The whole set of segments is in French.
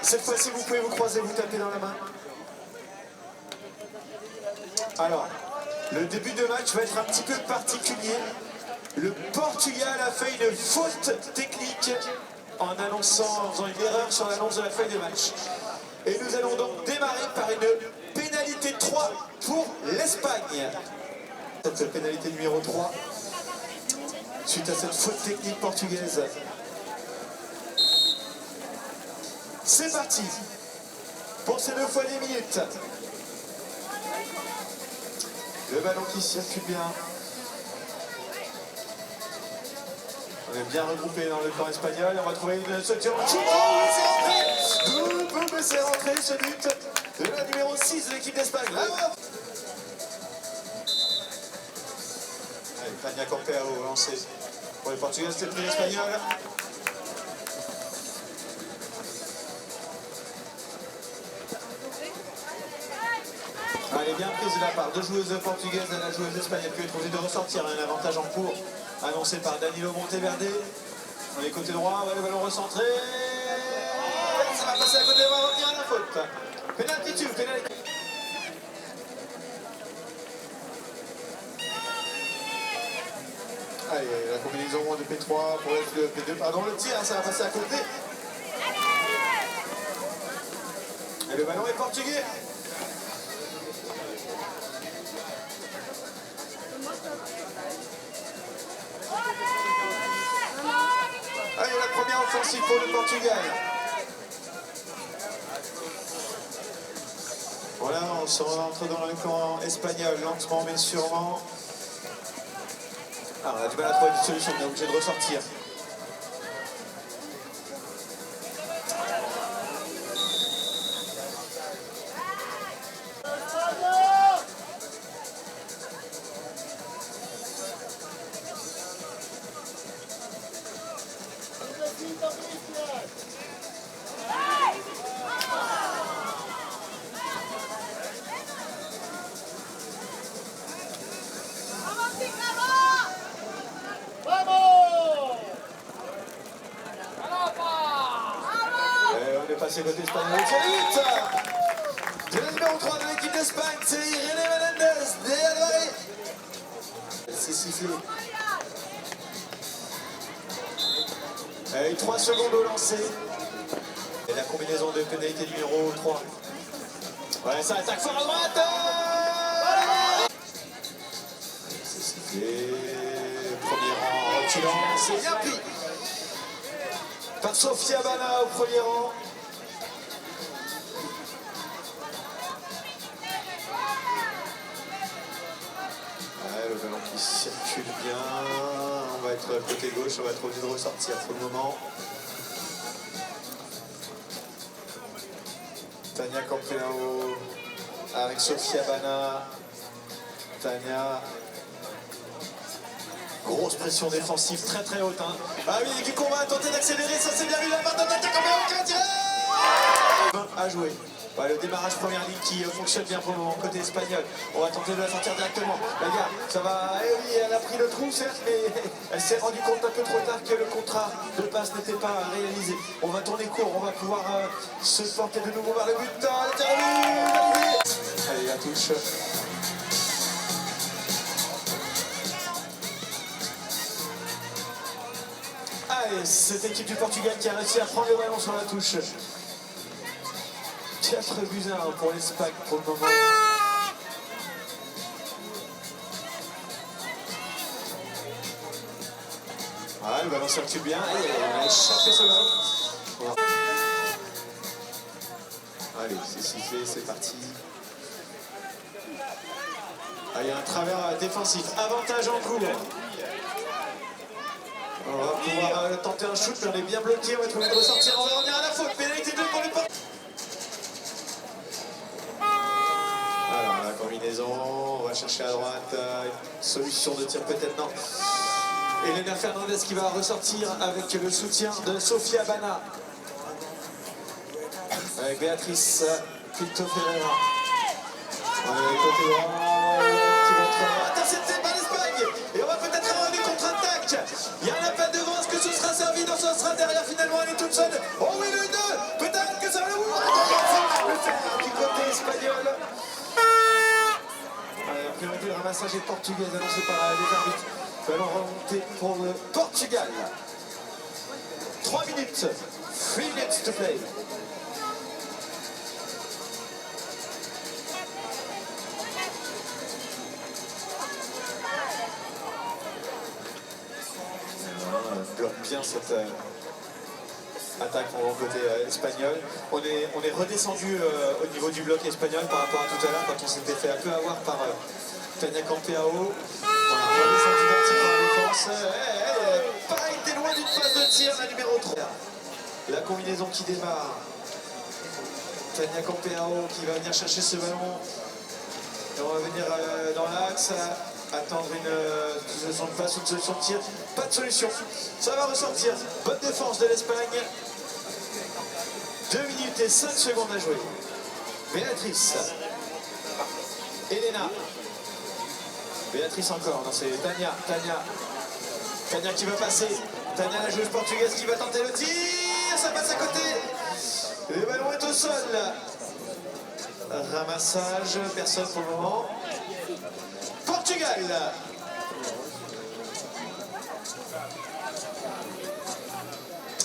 Cette fois-ci, vous pouvez vous croiser, vous taper dans la main. Alors, le début de match va être un petit peu particulier. Le Portugal a fait une faute technique en faisant une erreur sur l'annonce de la feuille de match. Et nous allons donc démarrer par une pénalité 3 pour l'Espagne. Cette pénalité numéro 3, suite à cette faute technique portugaise. C'est parti pour ces 2 fois 10 minutes. Le ballon qui circule bien. On est bien regroupé dans le camp espagnol. On va trouver une structure. Oh, c'est rentré! C'est rentré ce but de la numéro 6 de l'équipe d'Espagne. Allez, Tania Corpeo lancé pour les Portugais, c'était le prix espagnol. Elle est bien prise de la part de joueuses portugaises à la joueuse espagnole qui est obligée de ressortir. Un avantage en cours annoncé par Danilo Monteverde. On est côté droit, ouais, le ballon recentré. Ça va passer à côté, on va revenir à la faute. Pénalty tube, pénalty. Allez, la combinaison de P3 pour le P2. Pardon, le tir, ça va passer à côté. Et le ballon est portugais. Allez, la première offensive pour le Portugal. Voilà, on se rentre dans le camp espagnol, lentement mais sûrement. Ah, on a du mal à trouver une solution, on est obligé de ressortir. Passé côté espagnol, c'est vite. De la numéro 3 de l'équipe d'Espagne, c'est Irene Menendez de Alvarez. C'est sifflé. Avec 3 secondes au lancer. Et la combinaison de pénalité numéro 3. Ouais, ça attaque fort à droite. C'est sifflé. Premier rang reculant, c'est bien pris par Sofia Bana au premier rang. Le ballon qui circule bien, on va être côté gauche, on va être obligé de ressortir pour le moment. Tania Corpeo avec Sofia Bana. Tania, grosse pression défensive très très haute. Hein. Ah oui, du combat a tenté d'accélérer, ça c'est bien vu, la part de Tania Corpeo qui va tirer à jouer. Ouais, le démarrage première ligne qui fonctionne bien pour le moment côté espagnol. On va tenter de la sortir directement. La gare, ça va. Eh oui, elle a pris le trou certes, mais elle s'est rendue compte un peu trop tard que le contrat de passe n'était pas réalisé. On va tourner court, on va pouvoir se porter de nouveau vers le but. Allez, la touche. Allez, cette équipe du Portugal qui a réussi à prendre le ballon sur la touche. 4 buts à 1 pour l'Espagne pour le moment. Ah, le ballon circule bien et on a échappé ce ballon. Allez, c'est sifflé, c'est parti. Ah, il y a un travers défensif, avantage en cours. On va pouvoir tenter un shoot, mais on est bien bloqué, on va être obligé de ressortir, on va revenir à la faute. Pénalité 2 pour le Portugal. Alors, la combinaison, on va chercher à droite, une solution de tir peut-être, non. Elena Fernandez qui va ressortir avec le soutien de Sofia Bana. Avec Béatrice Pinto Ferreira. On est côté droit, qui va être intercepté par l'Espagne. Et on va peut-être avoir une contre-attaque. Il y a un appel devant, est-ce que ce sera servi? Non, ce sera derrière finalement, elle est toute seule. Oh oui, le 2, peut-être que ça va le espagnole. En priorité, le ramassage est portugais annoncé par les arbitres. Ballon remonté pour le Portugal. 3 minutes. 3 minutes to play. Bloque bien cette attaque pour le côté espagnol. On est redescendu au niveau du bloc espagnol par rapport à tout à l'heure quand on s'était fait un peu avoir par Tania Campeao. On a redescendu d'un petit peu en défense. Pas été loin d'une phase de tir, la numéro 3. La combinaison qui démarre. Tania Campeao qui va venir chercher ce ballon. Et on va venir dans l'axe. Attendre une solution de passe ou une solution de tir. Pas de solution. Ça va ressortir. Bonne défense de l'Espagne. 2 minutes et 5 secondes à jouer. Béatrice. Elena. Béatrice encore. Non, c'est Tania. Tania qui va passer. Tania, la joueuse portugaise qui va tenter le tir. Ça passe à côté. Le ballon est au sol. Ramassage. Personne pour le moment. Portugal.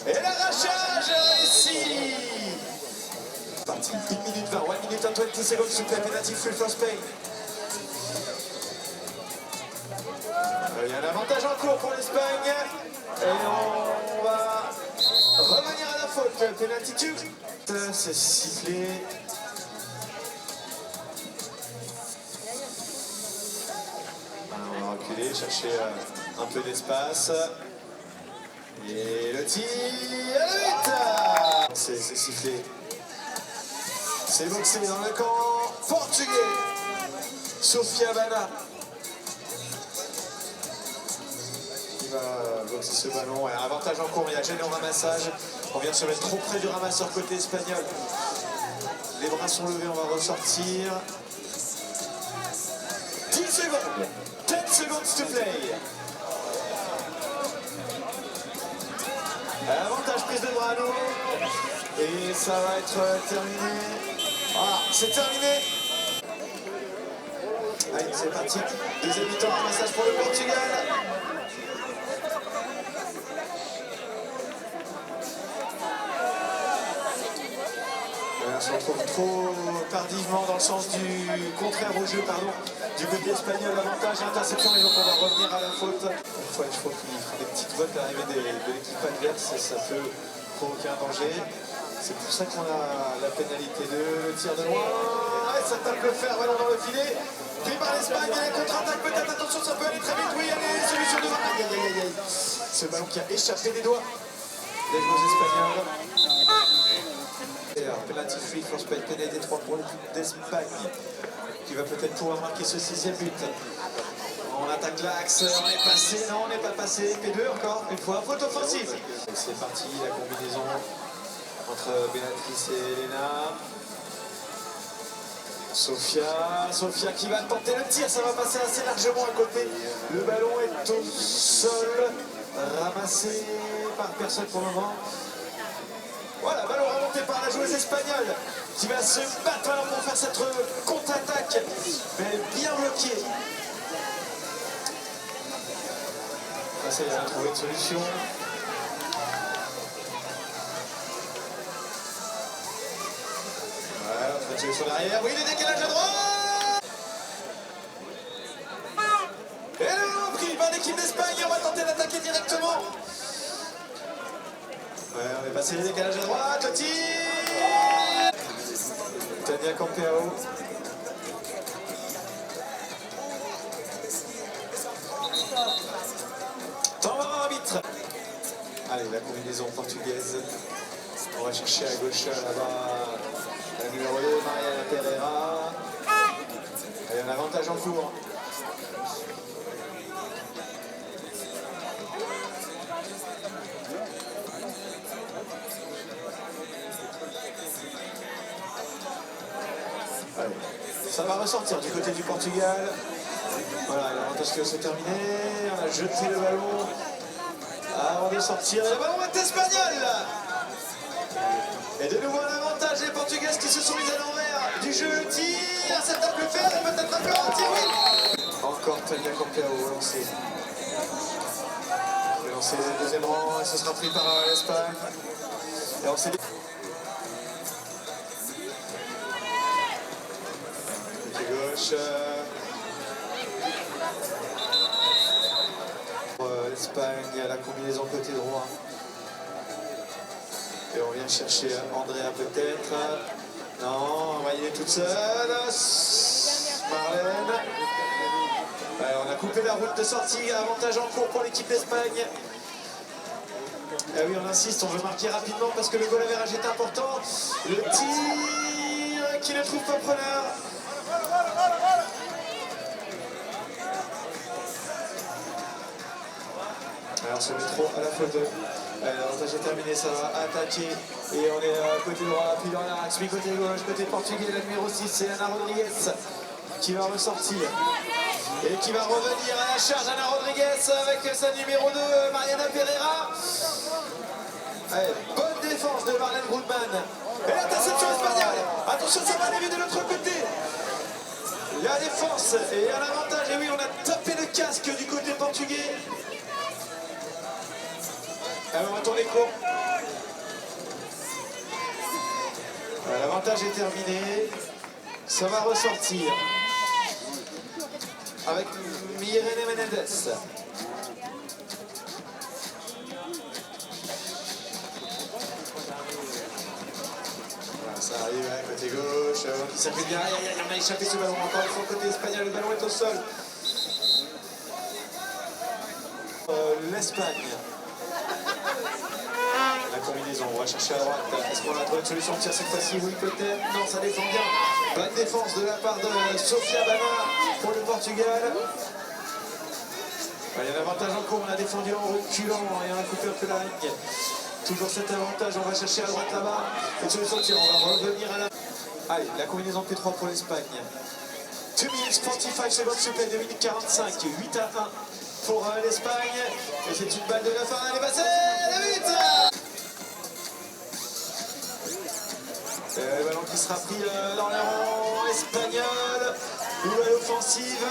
Et l'arrachage réussi. Parti, 1 minute 20, 1 minute and 20 secondes to play, penalty free for Spain. Il y a un avantage en cours pour l'Espagne. Et on va revenir à la faute. Penalty 2. C'est sifflé. On va reculer, chercher un peu d'espace. Et le tir à la 8. C'est sifflé. C'est boxé dans le camp portugais. Sofia Bana. Qui va boxer ce ballon. Ouais, avantage en cours, il y a gêne au ramassage. On vient de se mettre trop près du ramasseur côté espagnol. Les bras sont levés, on va ressortir. 10 secondes. 10 secondes to play. Avantage prise de bras à l'eau. Et ça va être terminé. Voilà, c'est terminé. Allez, c'est parti. Deuxième mi-temps, ramassage pour le Portugal. On se retrouve trop tardivement dans le sens du contraire au jeu, pardon. Du côté espagnol, avantage, interception, et donc on va revenir à la faute. Une fois, je trouve qu'ils font des petites votes à l'arrivée de l'équipe adverse, ça peut provoquer un danger. C'est pour ça qu'on a la pénalité de tir de loin. Ouais, ça tape le fer, ballon dans le filet. Pris par l'Espagne, il y a une contre-attaque, peut-être, attention, ça peut aller très vite. Oui, il y a des solutions devant. Aïe, aïe, aïe, aïe. Ce ballon qui a échappé des doigts des joueurs espagnols. Penalty free for Spain, pénalité 3 pour l'équipe d'Espagne qui va peut-être pouvoir marquer ce 6e but. On attaque l'axe, on est passé, non on n'est pas passé, P2 encore, une fois, faute offensive. C'est parti, la combinaison entre Béatrice et Elena. Sofia qui va tenter le tir, ça va passer assez largement à côté. Le ballon est au sol, ramassé par personne pour le moment. Voilà, ballon remonté par la joueuse espagnole qui va se battre alors pour faire cette contre-attaque, mais bien bloquée. Là, ça y est, elle a trouvé une solution. Voilà, on va tirer sur l'arrière. Oui, le décalage à droite. Et le ballon pris par l'équipe d'Espagne, on va tenter d'attaquer directement. Ouais, on est passé le décalage à droite, le tir. Tania Campeao. Temps arbitre. Allez, la combinaison portugaise. On va chercher à gauche là-bas la numéro 2, Mariana Pereira. Il y a un avantage en cours. Allez, ça va ressortir du côté du Portugal. Voilà, l'avantage qui va se terminer. On a jeté le ballon avant de sortir. Et le ballon est espagnol. Et de nouveau un avantage, les Portugaises qui se sont mises à l'envers. du jeu, le tir, ça tape le fer, peut-être encore un tir, oui. Encore Tania Campero au lancer. Le lancer du deuxième rang, et ce sera pris par l'Espagne. Et on s'est dit... Côté gauche. L'Espagne, la combinaison côté droit. Et on vient chercher Andrea peut-être. Non, il est toute seule. Marlène. On a coupé la route de sortie. Avantage en cours pour l'équipe d'Espagne. Ah oui, on insiste, on veut marquer rapidement parce que le goal average est important. Le tir qui ne trouve pas preneur. Alors ce métro à la faute. L'avantage est terminé, ça va attaquer. Et on est côté droit, puis dans l'axe, puis côté gauche, côté portugais, la numéro 6, c'est Ana Rodriguez qui va ressortir. Et qui va revenir à la charge, Ana Rodriguez avec sa numéro 2, Mariana Pereira. Allez, bonne défense de Marlène Brundtmann. Et l'interception espagnole. Attention, ça va aller de l'autre côté. La défense et à l'avantage. Et oui, on a tapé le casque du côté portugais. Alors on va tourner court. L'avantage est terminé. Ça va ressortir. Avec Irene Menendez. Ça arrive côté gauche, qui circule bien, on a échappé ce ballon, encore une fois côté espagnol, le ballon est au sol. L'Espagne. La combinaison, on va chercher à droite. Est-ce qu'on a trouvé une solution de tir cette fois-ci? Oui, peut-être. Non, ça défend bien. Bonne défense de la part de Sofia Bana pour le Portugal. Il y a un avantage en cours, on a défendu en reculant et on a coupé un peu la ligne. Toujours cet avantage, on va chercher à droite là-bas. Une solution de tir, on va revenir à la... Allez, la combinaison P3 pour l'Espagne. 2 minutes 45 secondes supplémentaires, 2 minutes 45, 8 à 1 pour l'Espagne. Et c'est une balle de la fin, elle est passée, le but. Le ballon qui sera pris dans les rangs espagnols. Nouvelle offensive.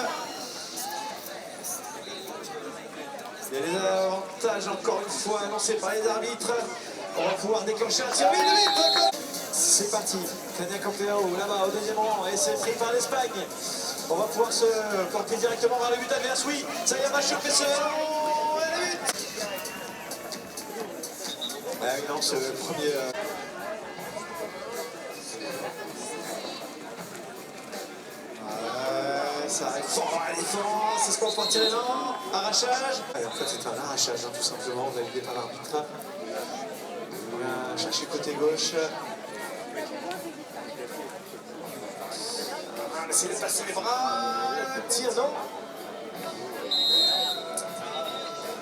Il y a des avantages encore une fois annoncés par les arbitres. On va pouvoir déclencher un tir. C'est parti. Tania Campero là-bas au deuxième rang. Et c'est pris par l'Espagne. On va pouvoir se porter directement vers le but adverse. Oui, ça y est, va choper ce ballon. Et le but. Ah oui, non, c'est le premier. Ça arrive fort à la défense, est-ce qu'on peut en tirer? Non, arrachage. Et en fait c'est un arrachage tout simplement, validé par l'arbitre. On va chercher côté gauche. On va essayer de passer les bras, tir non.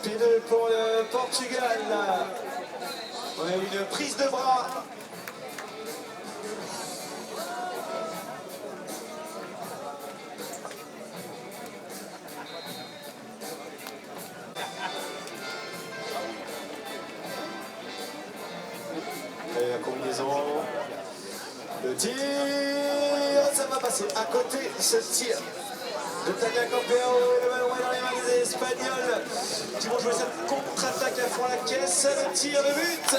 P2 pour le Portugal. On a une prise de bras. Et la combinaison, le tir, ça va passer à côté ce tir de Tania Campero. Le ballon est dans les mains des Espagnols qui vont jouer cette contre-attaque à fond la caisse. Le tir, le but.